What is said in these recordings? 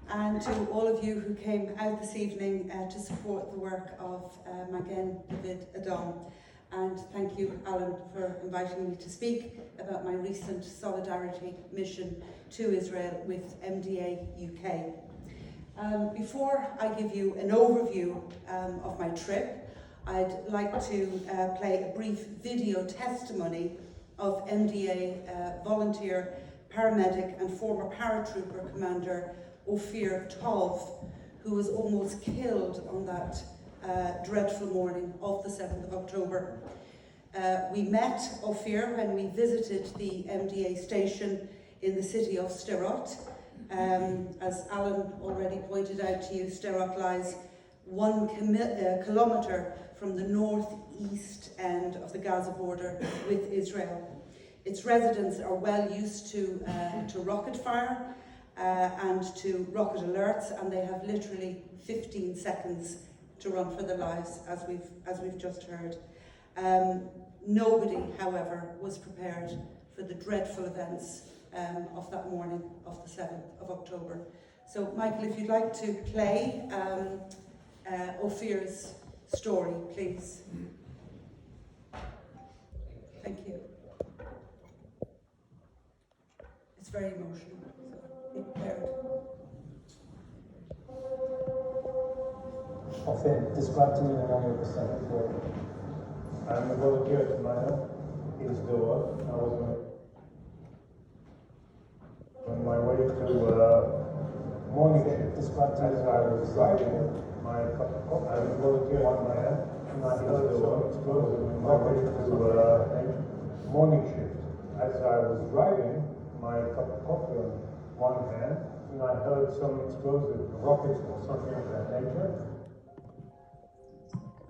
and to all of you who came out this evening to support the work of Magen David Adom. And thank you, Alan, for inviting me to speak about my recent solidarity mission to Israel with MDA UK. Before I give you an overview of my trip, I'd like to play a brief video testimony of MDA volunteer, paramedic and former paratrooper commander Ophir Tov, who was almost killed on that dreadful morning of the 7th of October. We met Ophir when we visited the MDA station in the city of Sderot. As Alan already pointed out to you, Sderot lies 1 kilometre from the northeast end of the Gaza border with Israel. Its residents are well used to rocket fire and to rocket alerts, and they have literally 15 seconds to run for their lives, as we've just heard. Nobody, however, was prepared for the dreadful events of that morning of the 7th of October. So, Michael, if you'd like to play Ophir's story, please. Thank you. It's very emotional, so be prepared. Ophir, describe to me the moment of the 7th word. I'm a volunteer at Maya in Sderot. I was on my way to morning shift. Describe to me As I was driving my cup of coffee, I was volunteering on Maya in Sderot on my way to morning shift. As I was driving my cup of coffee on one hand, and I heard some explosive rockets or something of that nature.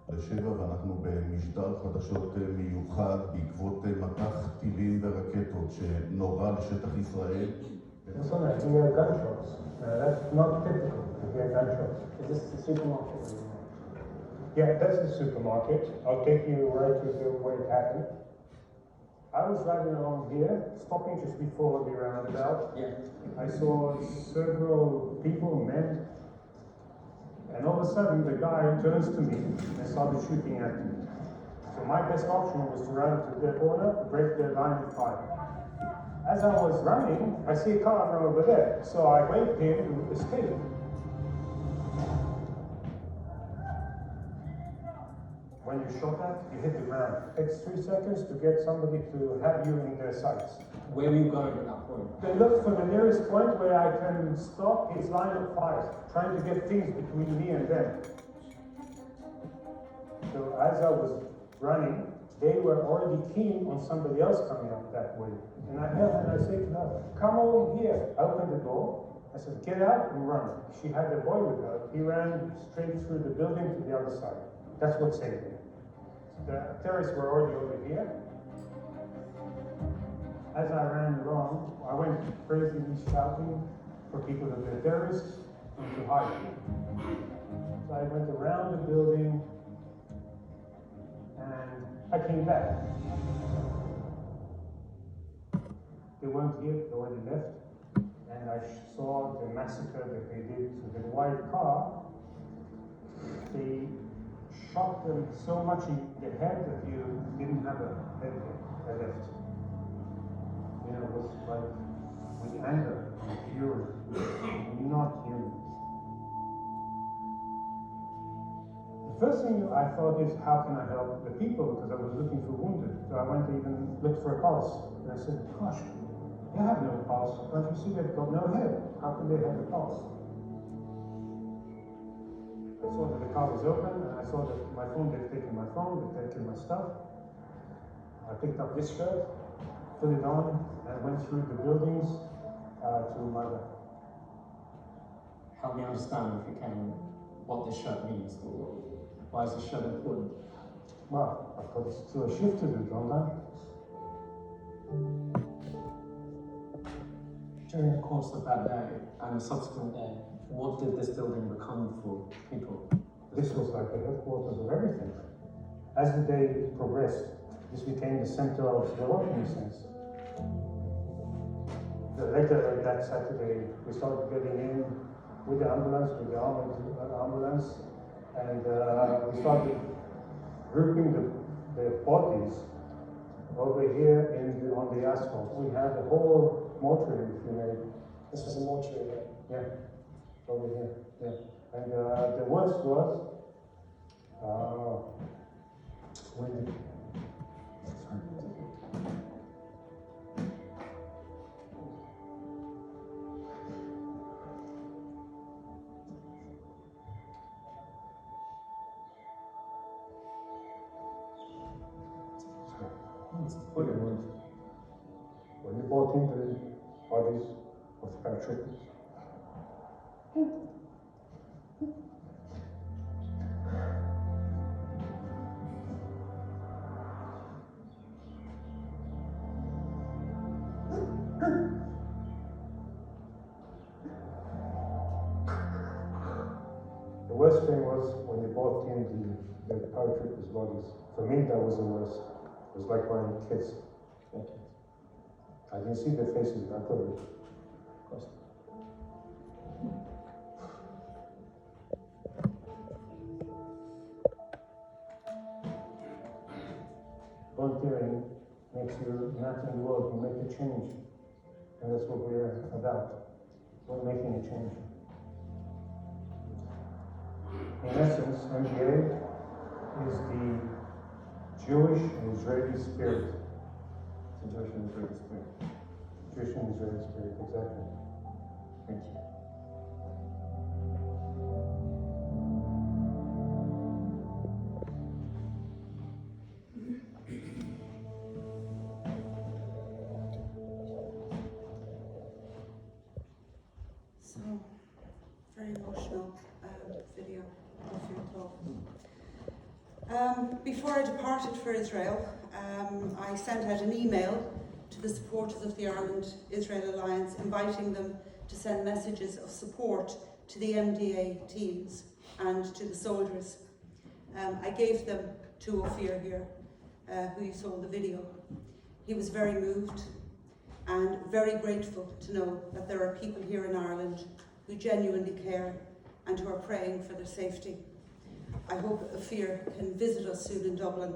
לשבע, ואנחנו במשדר חדשות מיוחד בעקבות מטח טילים ורקטות שנורה לשטח ישראל. Listen, I hear gunshots. That's not typical to hear gunshots. Is this the supermarket? Yeah, that's the supermarket. I'll take you right to where it happened. I was driving along here, stopping just before the roundabout. Yeah. I saw several people, men, and all of a sudden the guy turns to me and started shooting at me. So my best option was to run to the corner, break the line of fire. As I was running, I see a car from over there, so I waved him to escape. When you shot at, you hit the ground. It takes 3 seconds to get somebody to have you in their sights. Where were you going at that point? They look for the nearest point where I can stop his line of fire, trying to get things between me and them. So as I was running, they were already keen on somebody else coming up that way. And I said to her, come over here. I opened the door. I said, get out and run. She had a boy with her. He ran straight through the building to the other side. That's what saved me. The terrorists were already over here. As I ran along, I went crazy shouting for people that they're terrorists and to hide. So I went around the building and I came back. They weren't here, they already left. And I saw the massacre that they did to the white car. They shot them so much in the head that you didn't have a head left. You know, it was like with anger and fury, not human. The first thing I thought is, how can I help the people? Because I was looking for wounded. So I went to even look for a pulse. And I said, gosh, they have no pulse. Don't you see they've got no head? How can they have a pulse? I saw that the car was open, and I saw that my phone, they'd taken my phone, they'd taken my stuff. I picked up this shirt, put it on, and went through the buildings to Mother. Help me understand, if you can, what this shirt means. Why is this shirt important? Well, I've got still a shift to do, don't I? During the course of that day and the subsequent day, what did this building become for people? This was like the headquarters of everything. As the day progressed, this became the center of the work in a sense. Later that Saturday, we started getting in with the ambulance, with the armored ambulance, and we started grouping the bodies over here on the asphalt. We had the whole mortuary, if you may. This was a mortuary. Yeah, over here. Yeah, and the worst was when we brought in the bodies of the paratroopers. The worst thing was when they brought in the paratroopers' bodies. For me, that was the worst. It was like my kids. I didn't see their faces, I couldn't. Volunteering makes you an actor in the world, you make a change. And that's what we're about. We're making a change. In essence, MDA is the Jewish and Israeli spirit. The Jewish and Israeli spirit. Jewish and Israeli spirit, exactly. Thank you. So, very emotional video of your talk. Before I departed for Israel, I sent out an email to the supporters of the Ireland-Israel Alliance, inviting them to send messages of support to the MDA teams and to the soldiers. I gave them to Ophir here, who you saw in the video. He was very moved and very grateful to know that there are people here in Ireland who genuinely care and who are praying for their safety. I hope Ophir can visit us soon in Dublin.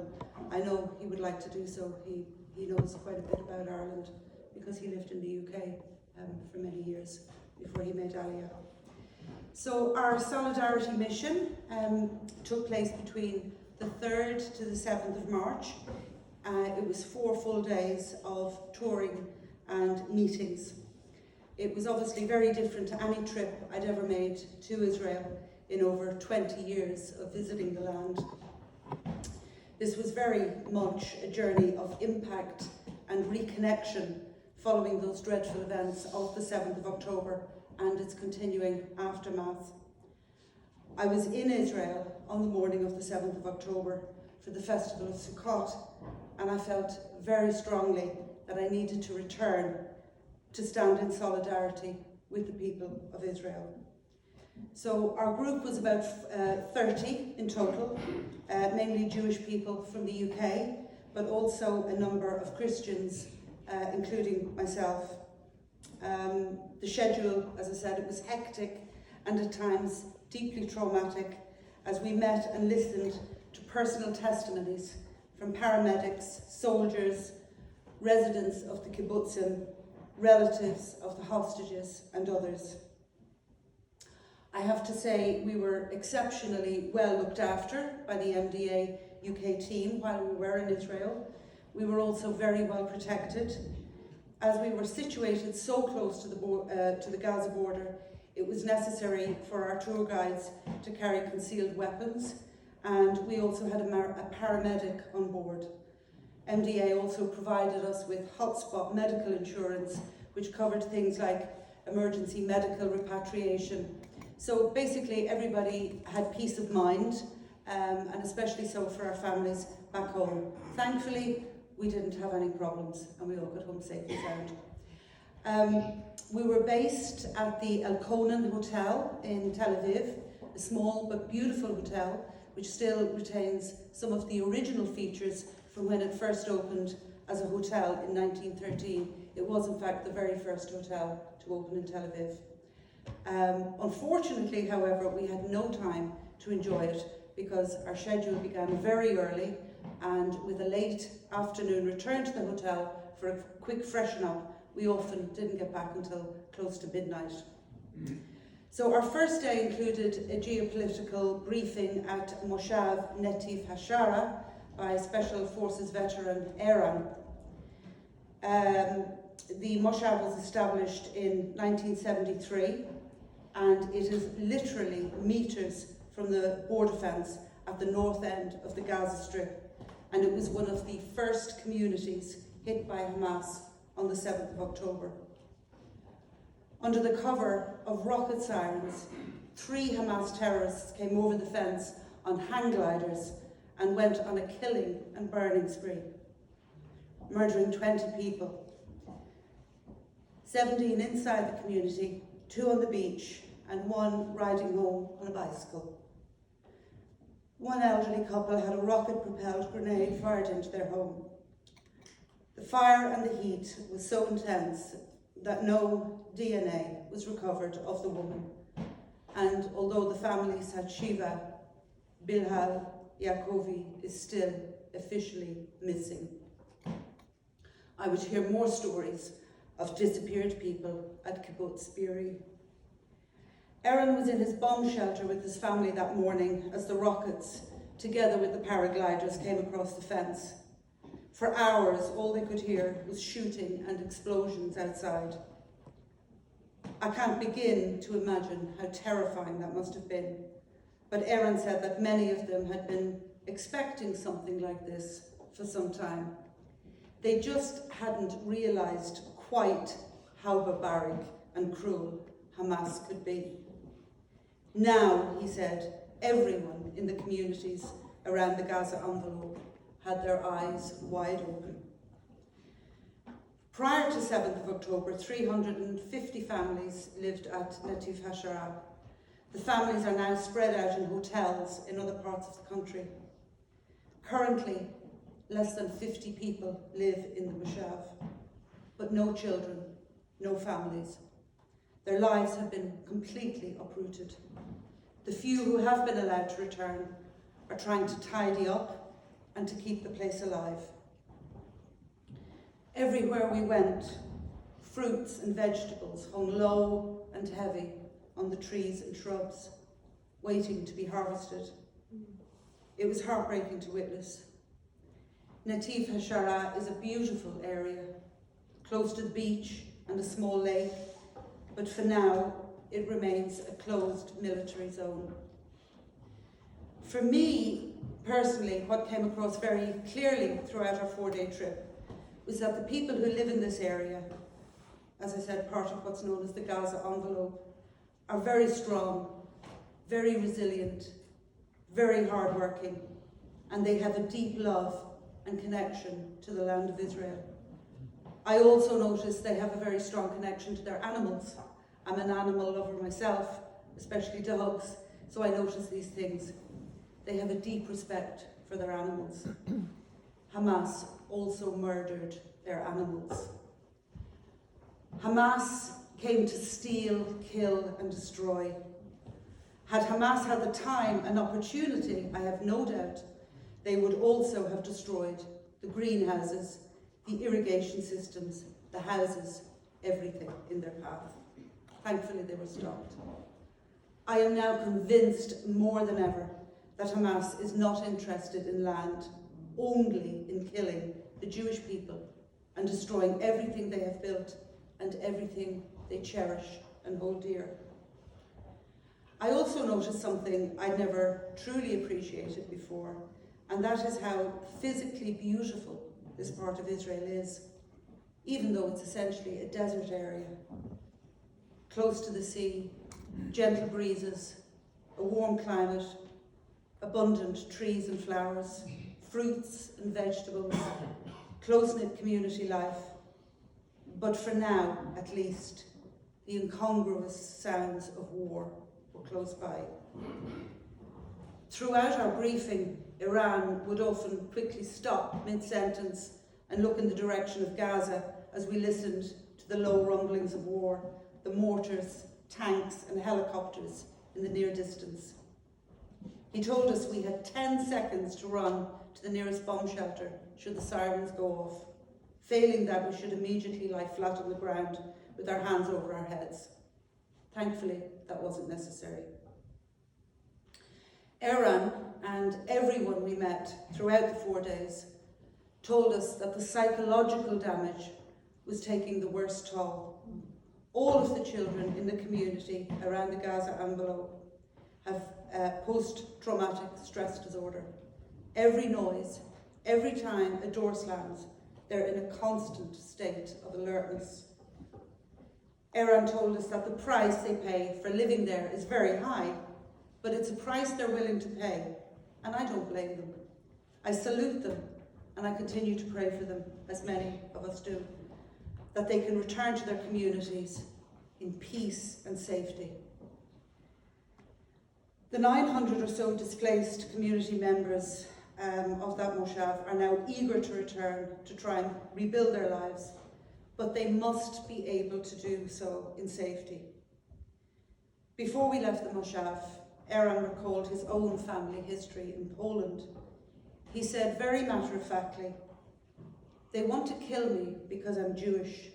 I know he would like to do so. He knows quite a bit about Ireland because he lived in the UK for many years before he made Aliyah. So our solidarity mission took place between the 3rd to the 7th of March. It was 4 full days of touring and meetings. It was obviously very different to any trip I'd ever made to Israel in over 20 years of visiting the land. This was very much a journey of impact and reconnection following those dreadful events of the 7th of October and its continuing aftermath. I was in Israel on the morning of the 7th of October for the festival of Sukkot, and I felt very strongly that I needed to return to stand in solidarity with the people of Israel. So our group was about 30 in total, mainly Jewish people from the UK, but also a number of Christians, including myself. The schedule, as I said, it was hectic and at times deeply traumatic as we met and listened to personal testimonies from paramedics, soldiers, residents of the kibbutzim, relatives of the hostages and others. I have to say we were exceptionally well looked after by the MDA UK team while we were in Israel. We were also very well protected. As we were situated so close to the Gaza border, it was necessary for our tour guides to carry concealed weapons, and we also had a paramedic on board. MDA also provided us with hotspot medical insurance, which covered things like emergency medical repatriation. So basically everybody had peace of mind, and especially so for our families back home. Thankfully, we didn't have any problems and we all got home safe and sound. We were based at the El Conan Hotel in Tel Aviv, a small but beautiful hotel which still retains some of the original features from when it first opened as a hotel in 1913. It was in fact the very first hotel to open in Tel Aviv. Unfortunately, however, we had no time to enjoy it because our schedule began very early, and with a late afternoon return to the hotel for a quick freshen up, we often didn't get back until close to midnight. So our first day included a geopolitical briefing at Moshav Netiv Hashara by Special Forces veteran Aaron. The Moshav was established in 1973, and it is literally meters from the border fence at the north end of the Gaza Strip, and it was one of the first communities hit by Hamas on the 7th of October. Under the cover of rocket sirens, 3 Hamas terrorists came over the fence on hang gliders and went on a killing and burning spree, murdering 20 people. 17 inside the community, 2 on the beach, and 1 riding home on a bicycle. One elderly couple had a rocket-propelled grenade fired into their home. The fire and the heat was so intense that no DNA was recovered of the woman. And although the family Satshiva Bilhal Yakovi is still officially missing. I would hear more stories of disappeared people at Kibbutz Be'eri. Aaron was in his bomb shelter with his family that morning as the rockets, together with the paragliders, came across the fence. For hours, all they could hear was shooting and explosions outside. I can't begin to imagine how terrifying that must have been, but Aaron said that many of them had been expecting something like this for some time. They just hadn't realised quite how barbaric and cruel Hamas could be. Now, he said, everyone in the communities around the Gaza envelope had their eyes wide open. Prior to 7th of October, 350 families lived at Netiv Hashara. The families are now spread out in hotels in other parts of the country. Currently, less than 50 people live in the Moshav, but no children, no families. Their lives have been completely uprooted. The few who have been allowed to return are trying to tidy up and to keep the place alive. Everywhere we went, fruits and vegetables hung low and heavy on the trees and shrubs, waiting to be harvested. It was heartbreaking to witness. Netiv Hashara is a beautiful area, close to the beach and a small lake, but for now, it remains a closed military zone. For me, personally, what came across very clearly throughout our 4-day trip was that the people who live in this area, as I said, part of what's known as the Gaza envelope, are very strong, very resilient, very hardworking, and they have a deep love and connection to the land of Israel. I also noticed they have a very strong connection to their animals. I'm an animal lover myself, especially dogs, so I notice these things. They have a deep respect for their animals. Hamas also murdered their animals. Hamas came to steal, kill, and destroy. Had Hamas had the time and opportunity, I have no doubt, they would also have destroyed the greenhouses, the irrigation systems, the houses, everything in their path. Thankfully, they were stopped. I am now convinced more than ever that Hamas is not interested in land, only in killing the Jewish people and destroying everything they have built and everything they cherish and hold dear. I also noticed something I'd never truly appreciated before, and that is how physically beautiful this part of Israel is, even though it's essentially a desert area. Close to the sea, gentle breezes, a warm climate, abundant trees and flowers, fruits and vegetables, close-knit community life. But for now, at least, the incongruous sounds of war were close by. Throughout our briefing, Iran would often quickly stop mid-sentence and look in the direction of Gaza as we listened to the low rumblings of war, the mortars tanks and helicopters in the near distance. He told us we had 10 seconds to run to the nearest bomb shelter should the sirens go off. Failing that, we should immediately lie flat on the ground with our hands over our heads. Thankfully, that wasn't necessary. Eran and everyone we met throughout the 4 days told us that the psychological damage was taking the worst toll. All of the children in the community around the Gaza envelope have post-traumatic stress disorder. Every noise, every time a door slams, they're in a constant state of alertness. Eran told us that the price they pay for living there is very high, but it's a price they're willing to pay, and I don't blame them. I salute them, and I continue to pray for them, as many of us do, that they can return to their communities in peace and safety. The 900 or so displaced community members of that moshav are now eager to return to try and rebuild their lives, but they must be able to do so in safety. Before we left the moshav, Eran recalled his own family history in Poland. He said very matter-of-factly, "They want to kill me because I'm Jewish.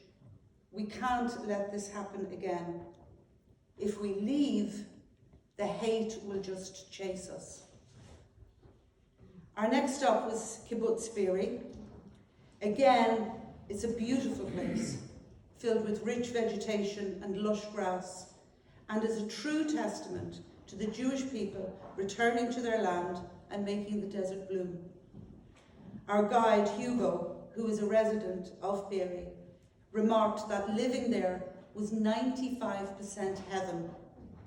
We can't let this happen again. If we leave, the hate will just chase us." Our next stop was Kibbutz Be'eri. Again, it's a beautiful place, filled with rich vegetation and lush grass, and is a true testament to the Jewish people returning to their land and making the desert bloom. Our guide, Hugo, who is a resident of Be'eri, remarked that living there was 95% heaven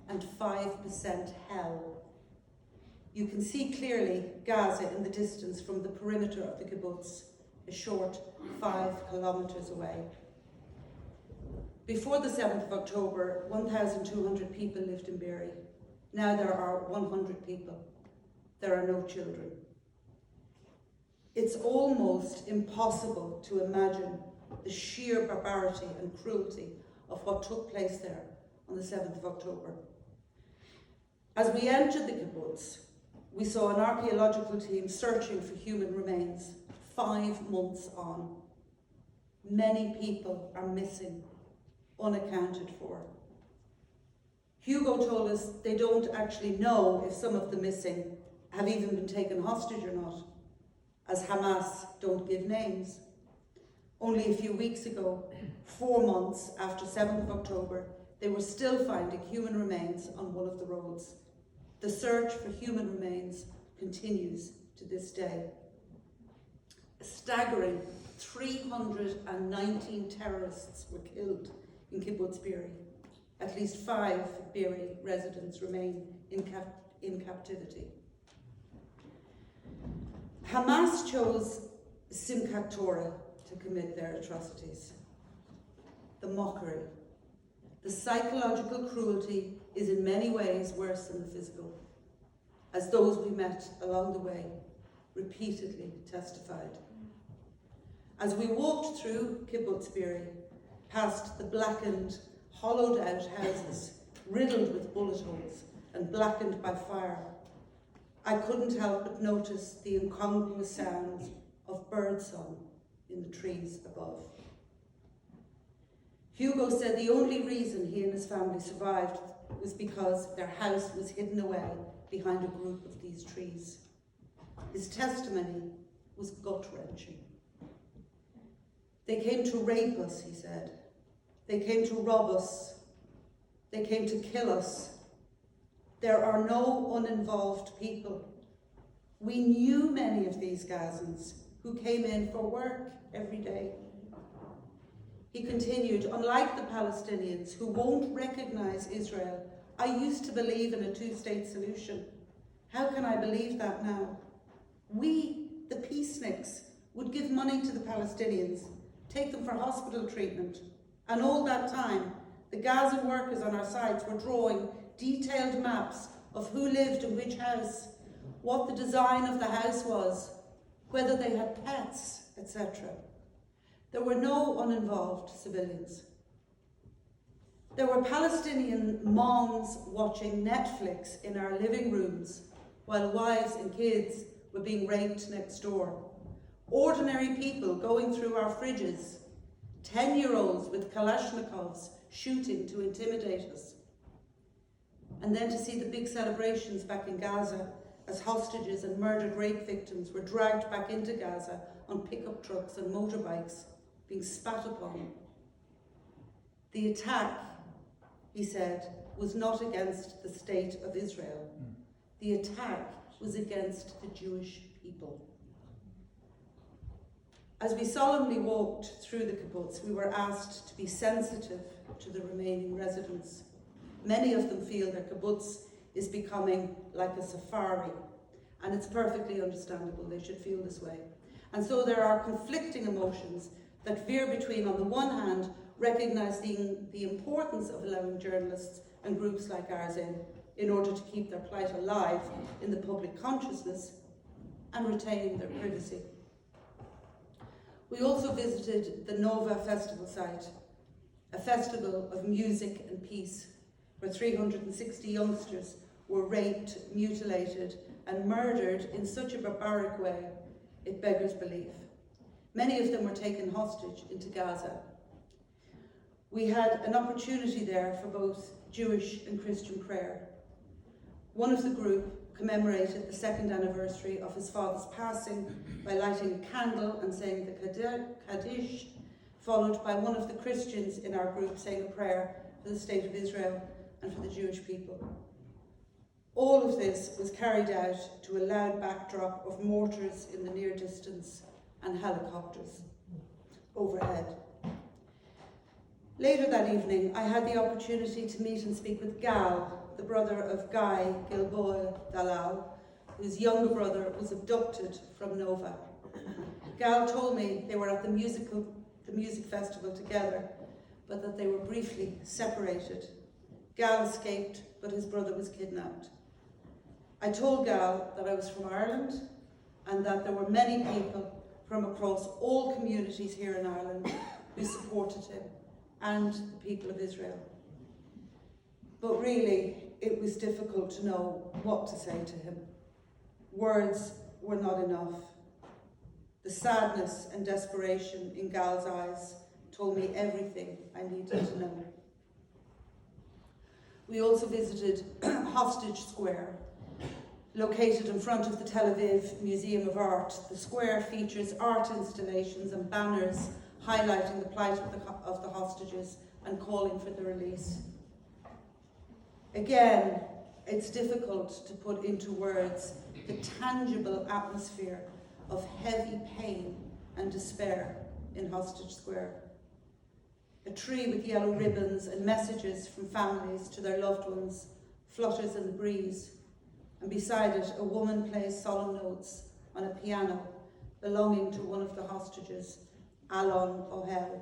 and 5% hell. You can see clearly Gaza in the distance from the perimeter of the kibbutz, a short 5 kilometers away. Before the 7th of October, 1,200 people lived in Be'eri. Now there are 100 people. There are no children. It's almost impossible to imagine the sheer barbarity and cruelty of what took place there on the 7th of October. As we entered the kibbutz, we saw an archaeological team searching for human remains 5 months on. Many people are missing, unaccounted for. Hugo told us they don't actually know if some of the missing have even been taken hostage or not, as Hamas don't give names. Only a few weeks ago, 4 months after 7th of October, they were still finding human remains on one of the roads. The search for human remains continues to this day. A staggering 319 terrorists were killed in Kibbutz Be'eri. At least 5 Be'eri residents remain in captivity. Hamas chose Simchat Torah to commit their atrocities. The mockery, the psychological cruelty is in many ways worse than the physical, as those we met along the way repeatedly testified. As we walked through Kibbutz Be'eri, past the blackened, hollowed out houses, riddled with bullet holes and blackened by fire, I couldn't help but notice the incongruous sounds of birdsong in the trees above. Hugo said the only reason he and his family survived was because their house was hidden away behind a group of these trees. His testimony was gut-wrenching. They came to rape us, he said. They came to rob us. They came to kill us. There are no uninvolved people. We knew many of these Gazans who came in for work every day. He continued, unlike the Palestinians who won't recognize Israel, I used to believe in a two-state solution. How can I believe that now? We, the peaceniks, would give money to the Palestinians, take them for hospital treatment, and all that time, the Gaza workers on our sites were drawing detailed maps of who lived in which house, what the design of the house was, whether they had pets, etc. There were no uninvolved civilians. There were Palestinian moms watching Netflix in our living rooms while wives and kids were being raped next door. Ordinary people going through our fridges, 10-year-olds with Kalashnikovs shooting to intimidate us. And then to see the big celebrations back in Gaza as hostages and murdered rape victims were dragged back into Gaza on pickup trucks and motorbikes, being spat upon. The attack, he said, was not against the state of Israel. The attack was against the Jewish people. As we solemnly walked through the kibbutz, we were asked to be sensitive to the remaining residents. Many of them feel their kibbutz is becoming like a safari, and it's perfectly understandable they should feel this way. And so there are conflicting emotions that veer between, on the one hand, recognising the importance of allowing journalists and groups like ours in order to keep their plight alive in the public consciousness and retaining their privacy. We also visited the Nova Festival site, a festival of music and peace, where 360 youngsters were raped, mutilated, and murdered in such a barbaric way, it beggars belief. Many of them were taken hostage into Gaza. We had an opportunity there for both Jewish and Christian prayer. One of the group commemorated the second anniversary of his father's passing by lighting a candle and saying the Kaddish, followed by one of the Christians in our group saying a prayer for the state of Israel and for the Jewish people. All of this was carried out to a loud backdrop of mortars in the near distance and helicopters overhead. Later that evening, I had the opportunity to meet and speak with Gal, the brother of Guy Gilboa Dalal, whose younger brother was abducted from Nova. Gal told me they were at the music festival together, but that they were briefly separated. Gal escaped, but his brother was kidnapped. I told Gal that I was from Ireland and that there were many people from across all communities here in Ireland who supported him and the people of Israel. But really, it was difficult to know what to say to him. Words were not enough. The sadness and desperation in Gal's eyes told me everything I needed to know. We also visited Hostage Square, located in front of the Tel Aviv Museum of Art. The square features art installations and banners highlighting the plight of the hostages and calling for their release. Again, it's difficult to put into words the tangible atmosphere of heavy pain and despair in Hostage Square. A tree with yellow ribbons and messages from families to their loved ones flutters in the breeze, and beside it a woman plays solemn notes on a piano belonging to one of the hostages, Alon Ohel,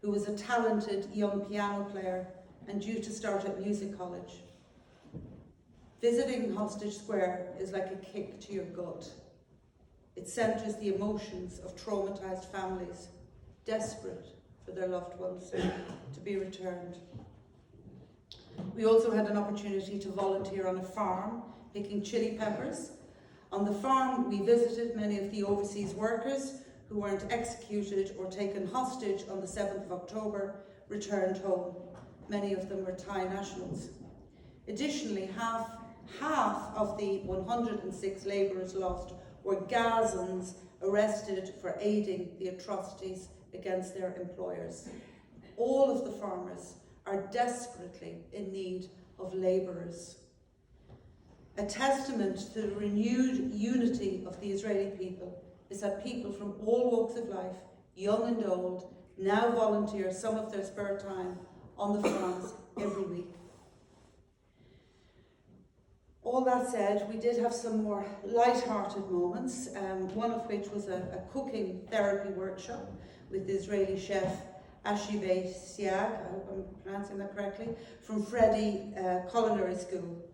who was a talented young piano player and due to start at music college. Visiting Hostage Square is like a kick to your gut. It centres the emotions of traumatised families, desperate for their loved ones to be returned. We also had an opportunity to volunteer on a farm, picking chili peppers. On the farm, we visited many of the overseas workers who weren't executed or taken hostage on the 7th of October, returned home. Many of them were Thai nationals. Additionally, half of the 106 labourers lost were Gazans arrested for aiding the atrocities against their employers. All of the farmers are desperately in need of labourers. A testament to the renewed unity of the Israeli people is that people from all walks of life, young and old, now volunteer some of their spare time on the farms every week. All that said, we did have some more light-hearted moments, one of which was a cooking therapy workshop with Israeli chef Ashiveh Siag, I hope I'm pronouncing that correctly, from Freddie Culinary School.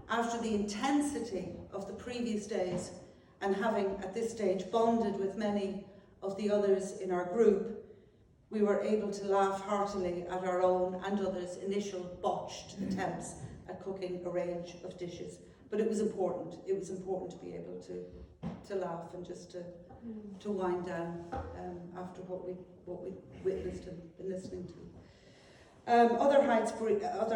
After the intensity of the previous days and having at this stage bonded with many of the others in our group, we were able to laugh heartily at our own and others' initial botched attempts at cooking a range of dishes. But it was important. It was important to be able to laugh and just to wind down after what we witnessed and been listening to. Other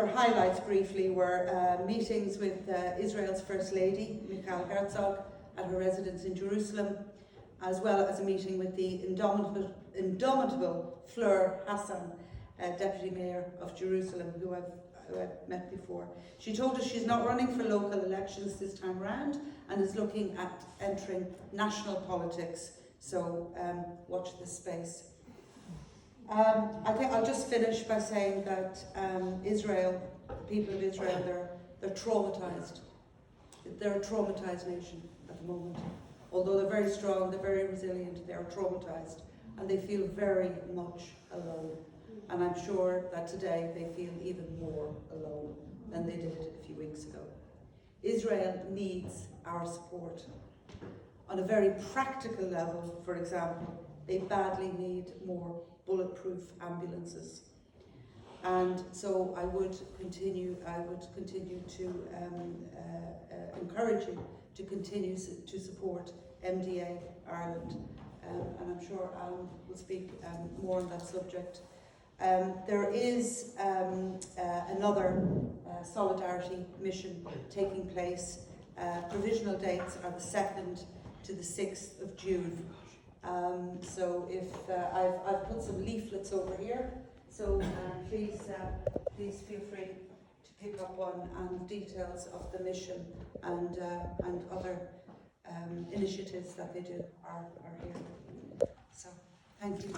highlights briefly were meetings with Israel's First Lady, Michal Herzog, at her residence in Jerusalem, as well as a meeting with the indomitable Fleur Hassan, Deputy Mayor of Jerusalem, who I've met before. She told us she's not running for local elections this time around and is looking at entering national politics, so watch this space. I think I'll just finish by saying that Israel, the people of Israel, they're traumatized. They're a traumatized nation at the moment. Although they're very strong, they're very resilient, they're traumatized, and they feel very much alone. And I'm sure that today they feel even more alone than they did a few weeks ago. Israel needs our support. On a very practical level, for example, they badly need more bulletproof ambulances. And so I would continue to encourage you to continue to support MDA Ireland. And I'm sure Alan will speak more on that subject. There is another solidarity mission taking place. Provisional dates are the 2nd to the 6th of June. So if I've put some leaflets over here, so please feel free to pick up one, and details of the mission and other initiatives that they do are here. So thank you.